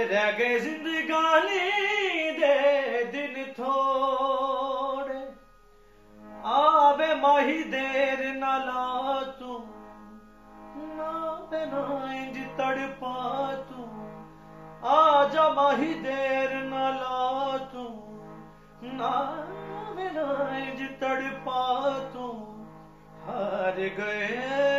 रह गए जिंदगानी दे दिन थोड़े, आवे माही देर ना ला तू, ना इंज तड़पा तू, आजा माही देर ना ला तू, ना इंज तड़पा तू, हार गए